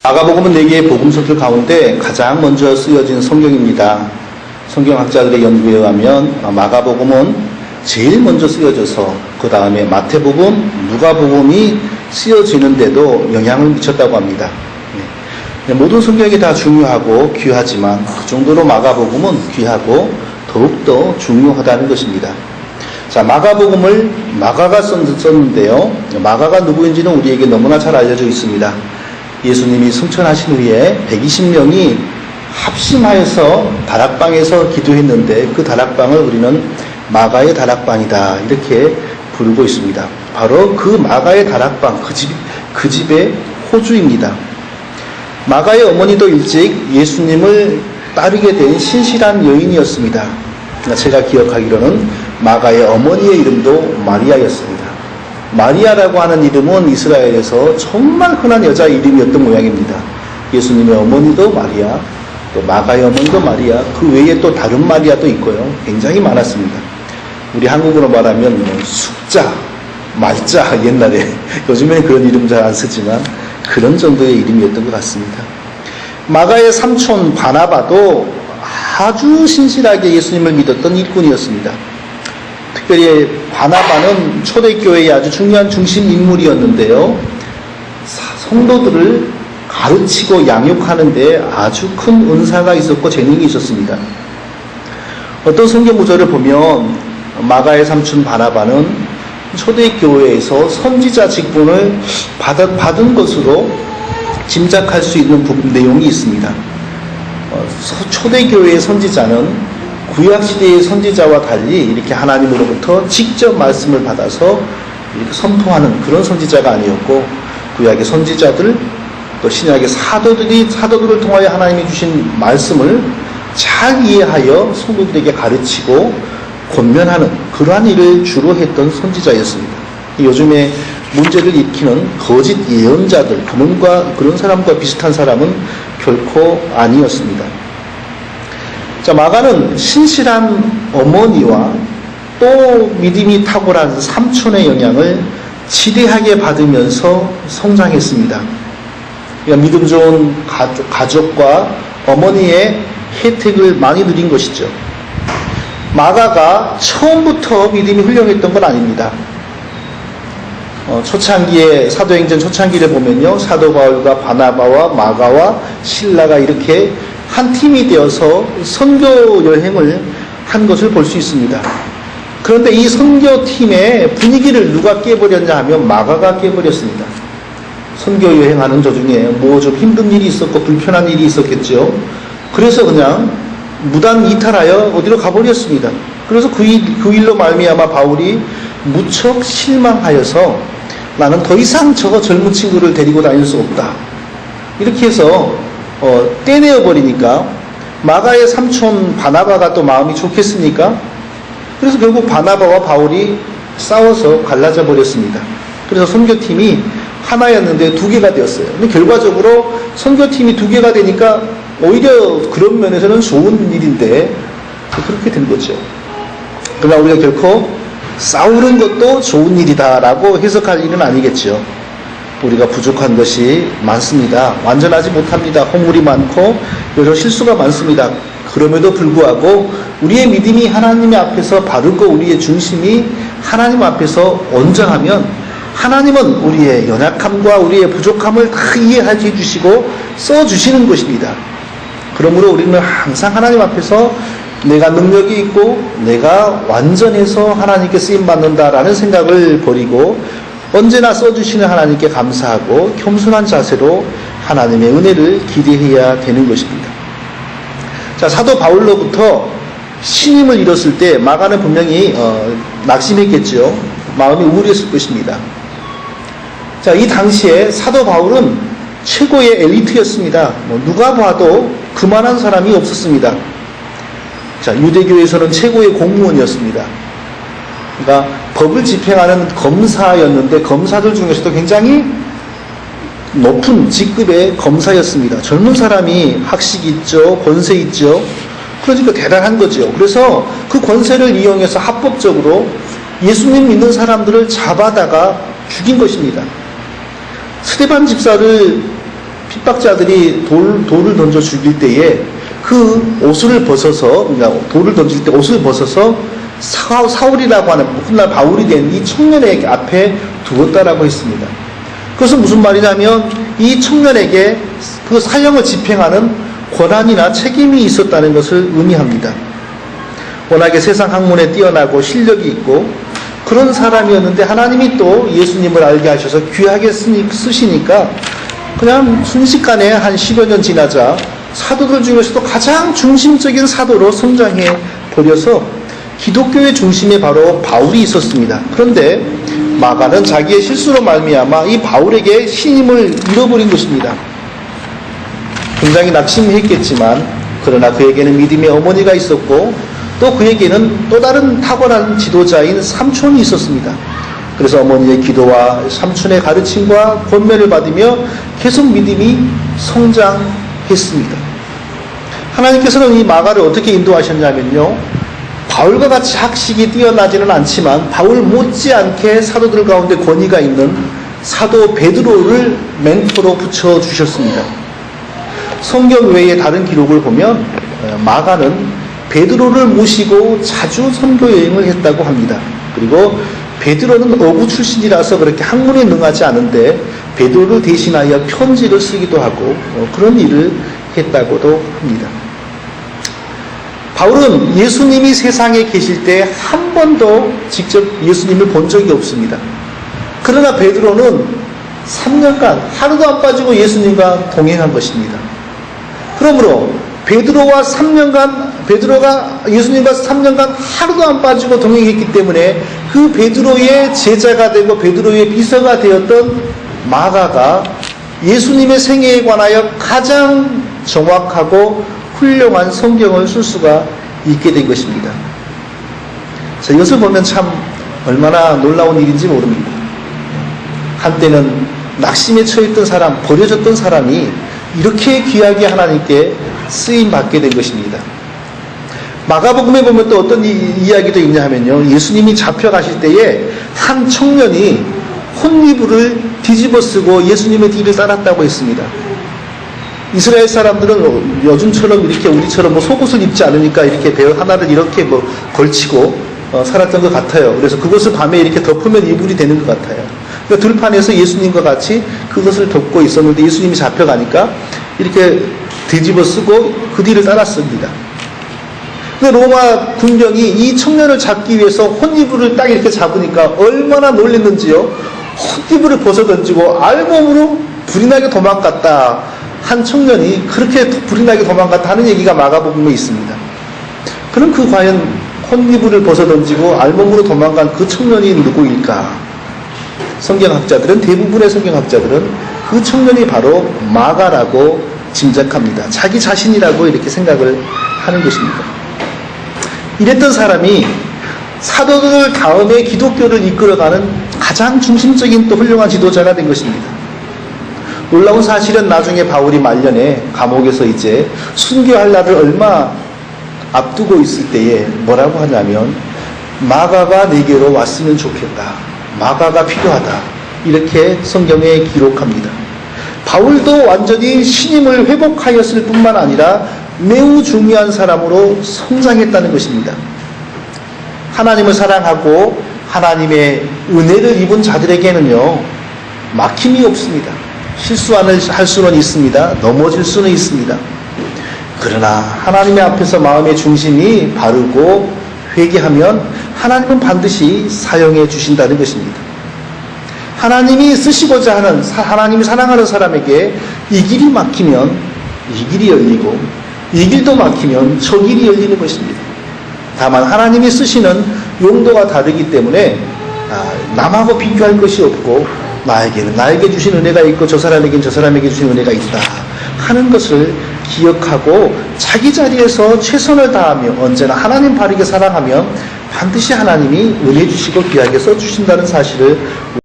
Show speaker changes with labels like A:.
A: 마가복음은 4개의 복음서들 가운데 가장 먼저 쓰여진 성경입니다. 성경학자들의 연구에 의하면 마가복음은 제일 먼저 쓰여져서 그 다음에 마태복음, 누가복음이 쓰여지는데도 영향을 미쳤다고 합니다. 모든 성경이 다 중요하고 귀하지만 그 정도로 마가복음은 귀하고 더욱더 중요하다는 것입니다. 자, 마가복음을 마가가 썼는데요. 마가가 누구인지는 우리에게 너무나 잘 알려져 있습니다. 예수님이 승천하신 후에 120명이 합심하여서 다락방에서 기도했는데 그 다락방을 우리는 마가의 다락방이다 이렇게 부르고 있습니다. 바로 그 마가의 다락방, 그 집의 호주입니다. 마가의 어머니도 일찍 예수님을 따르게 된 신실한 여인이었습니다. 제가 기억하기로는 마가의 어머니의 이름도 마리아였습니다. 마리아라고 하는 이름은 이스라엘에서 정말 흔한 여자 이름이었던 모양입니다. 예수님의 어머니도 마리아, 또 마가의 어머니도 마리아, 그 외에 또 다른 마리아도 있고요. 굉장히 많았습니다. 우리 한국어로 말하면 숙자, 말자 옛날에, 요즘에는 그런 이름 잘 안 쓰지만 그런 정도의 이름이었던 것 같습니다. 마가의 삼촌 바나바도 아주 신실하게 예수님을 믿었던 일꾼이었습니다. 특별히 바나바는 초대교회의 아주 중요한 중심 인물이었는데요. 성도들을 가르치고 양육하는 데 아주 큰 은사가 있었고 재능이 있었습니다. 어떤 성경 구절을 보면 마가의 삼촌 바나바는 초대교회에서 선지자 직분을 받은 것으로 짐작할 수 있는 내용이 있습니다. 초대교회의 선지자는 구약시대의 선지자와 달리 이렇게 하나님으로부터 직접 말씀을 받아서 이렇게 선포하는 그런 선지자가 아니었고, 구약의 선지자들 또 신약의 사도들을 통하여 하나님이 주신 말씀을 잘 이해하여 성도들에게 가르치고 권면하는 그러한 일을 주로 했던 선지자였습니다. 요즘에 문제를 일으키는 거짓 예언자들, 그런 사람과 비슷한 사람은 결코 아니었습니다. 자, 마가는 신실한 어머니와 또 믿음이 탁월한 삼촌의 영향을 지대하게 받으면서 성장했습니다. 그러니까 믿음 좋은 가족과 어머니의 혜택을 많이 누린 것이죠. 마가가 처음부터 믿음이 훌륭했던 건 아닙니다. 초창기에 사도행전 초창기를 보면요, 사도 바울과 바나바와 마가와 실라가 이렇게 한 팀이 되어서 선교 여행을 한 것을 볼 수 있습니다. 그런데 이 선교팀의 분위기를 누가 깨버렸냐 하면 마가가 깨버렸습니다. 선교 여행하는 도중에 뭐 좀 힘든 일이 있었고 불편한 일이 있었겠죠. 그래서 그냥 무단 이탈하여 어디로 가버렸습니다. 그래서 그 일로 말미암아 바울이 무척 실망하여서 나는 더 이상 저 젊은 친구를 데리고 다닐 수 없다. 이렇게 해서 떼내어 버리니까 마가의 삼촌 바나바가 또 마음이 좋겠습니까? 그래서 결국 바나바와 바울이 싸워서 갈라져 버렸습니다. 그래서 선교팀이 하나였는데 2개가 되었어요. 근데 결과적으로 선교팀이 2개가 되니까 오히려 그런 면에서는 좋은 일인데 그렇게 된 거죠. 그러나 우리가 결코 싸우는 것도 좋은 일이다라고 해석할 일은 아니겠죠. 우리가 부족한 것이 많습니다. 완전하지 못합니다. 허물이 많고 여러 실수가 많습니다. 그럼에도 불구하고 우리의 믿음이 하나님 앞에서 바르고 우리의 중심이 하나님 앞에서 온전하면 하나님은 우리의 연약함과 우리의 부족함을 다 이해해 주시고 써주시는 것입니다. 그러므로 우리는 항상 하나님 앞에서 내가 능력이 있고 내가 완전해서 하나님께 쓰임받는다라는 생각을 버리고 언제나 써주시는 하나님께 감사하고 겸손한 자세로 하나님의 은혜를 기대해야 되는 것입니다. 자, 사도 바울로부터 신임을 잃었을 때 마가는 분명히 낙심했겠죠. 마음이 우울했을 것입니다. 자, 이 당시에 사도 바울은 최고의 엘리트였습니다. 누가 봐도 그만한 사람이 없었습니다. 자, 유대교에서는 최고의 공무원이었습니다. 그러니까 법을 집행하는 검사였는데 검사들 중에서도 굉장히 높은 직급의 검사였습니다. 젊은 사람이 학식 있죠, 권세 있죠. 그러니까 대단한 거죠. 그래서 그 권세를 이용해서 합법적으로 예수님 믿는 사람들을 잡아다가 죽인 것입니다. 스데반 집사를 핍박자들이 돌을 던져 죽일 때에 그 옷을 벗어서, 그러니까 돌을 던질 때 옷을 벗어서 사울이라고 하는 훗날 바울이 된 이 청년의 앞에 두었다라고 했습니다. 그것은 무슨 말이냐면 이 청년에게 그 사형을 집행하는 권한이나 책임이 있었다는 것을 의미합니다. 워낙에 세상 학문에 뛰어나고 실력이 있고 그런 사람이었는데 하나님이 또 예수님을 알게 하셔서 귀하게 쓰시니까 그냥 순식간에 한 10여 년 지나자 사도들 중에서도 가장 중심적인 사도로 성장해 버려서 기독교의 중심에 바로 바울이 있었습니다. 그런데 마가는 자기의 실수로 말미암아 이 바울에게 신임을 잃어버린 것입니다. 굉장히 낙심했겠지만 그러나 그에게는 믿음의 어머니가 있었고 또 그에게는 또 다른 탁월한 지도자인 삼촌이 있었습니다. 그래서 어머니의 기도와 삼촌의 가르침과 권면을 받으며 계속 믿음이 성장했습니다. 하나님께서는 이 마가를 어떻게 인도하셨냐면요, 바울과 같이 학식이 뛰어나지는 않지만 바울 못지않게 사도들 가운데 권위가 있는 사도 베드로를 멘토로 붙여주셨습니다. 성경 외의 다른 기록을 보면 마가는 베드로를 모시고 자주 선교 여행을 했다고 합니다. 그리고 베드로는 어부 출신이라서 그렇게 학문에 능하지 않은데 베드로를 대신하여 편지를 쓰기도 하고 그런 일을 했다고도 합니다. 바울은 예수님이 세상에 계실 때 한 번도 직접 예수님을 본 적이 없습니다. 그러나 베드로는 3년간 하루도 안 빠지고 예수님과 동행한 것입니다. 그러므로 베드로가 예수님과 3년간 하루도 안 빠지고 동행했기 때문에 그 베드로의 제자가 되고 베드로의 비서가 되었던 마가가 예수님의 생애에 관하여 가장 정확하고 훌륭한 성경을 쓸 수가 있게 된 것입니다. 자, 이것을 보면 참 얼마나 놀라운 일인지 모릅니다. 한때는 낙심에 처했던 사람, 버려졌던 사람이 이렇게 귀하게 하나님께 쓰임 받게 된 것입니다. 마가복음에 보면 또 어떤 이야기도 있냐 하면요, 예수님이 잡혀가실 때에 한 청년이 혼이불을 뒤집어 쓰고 예수님의 뒤를 따랐다고 했습니다. 이스라엘 사람들은 요즘처럼 이렇게 우리처럼 속옷을 입지 않으니까 이렇게 배 하나를 이렇게 걸치고 살았던 것 같아요. 그래서 그것을 밤에 이렇게 덮으면 이불이 되는 것 같아요. 그러니까 들판에서 예수님과 같이 그것을 덮고 있었는데 예수님이 잡혀가니까 이렇게 뒤집어 쓰고 그 뒤를 따랐습니다. 근데 로마 군병이 이 청년을 잡기 위해서 혼이불을 딱 이렇게 잡으니까 얼마나 놀랐는지요. 혼이불을 벗어던지고 알몸으로 불이 나게 도망갔다. 한 청년이 그렇게 불이 나게 도망갔다 하는 얘기가 마가복음에 있습니다. 그럼 그 과연 혼이불을 벗어던지고 알몸으로 도망간 그 청년이 누구일까? 성경학자들은, 대부분의 성경학자들은 그 청년이 바로 마가라고 짐작합니다. 자기 자신이라고 이렇게 생각을 하는 것입니다. 이랬던 사람이 사도들 다음에 기독교를 이끌어가는 가장 중심적인 또 훌륭한 지도자가 된 것입니다. 놀라운 사실은 나중에 바울이 말년에 감옥에서 이제 순교할 날을 얼마 앞두고 있을 때에 뭐라고 하냐면 마가가 내게로 왔으면 좋겠다. 마가가 필요하다. 이렇게 성경에 기록합니다. 바울도 완전히 신임을 회복하였을 뿐만 아니라 매우 중요한 사람으로 성장했다는 것입니다. 하나님을 사랑하고 하나님의 은혜를 입은 자들에게는요, 막힘이 없습니다. 실수할 수는 있습니다. 넘어질 수는 있습니다. 그러나 하나님의 앞에서 마음의 중심이 바르고 회개하면 하나님은 반드시 사용해 주신다는 것입니다. 하나님이 쓰시고자 하는, 하나님이 사랑하는 사람에게 이 길이 막히면 이 길이 열리고 이 길도 막히면 저 길이 열리는 것입니다. 다만 하나님이 쓰시는 용도가 다르기 때문에 남하고 비교할 것이 없고 나에게는 나에게 주신 은혜가 있고 저 사람에게는 저 사람에게 주신 은혜가 있다 하는 것을 기억하고 자기 자리에서 최선을 다하며 언제나 하나님 바르게 사랑하면 반드시 하나님이 은혜 주시고 귀하게 써주신다는 사실을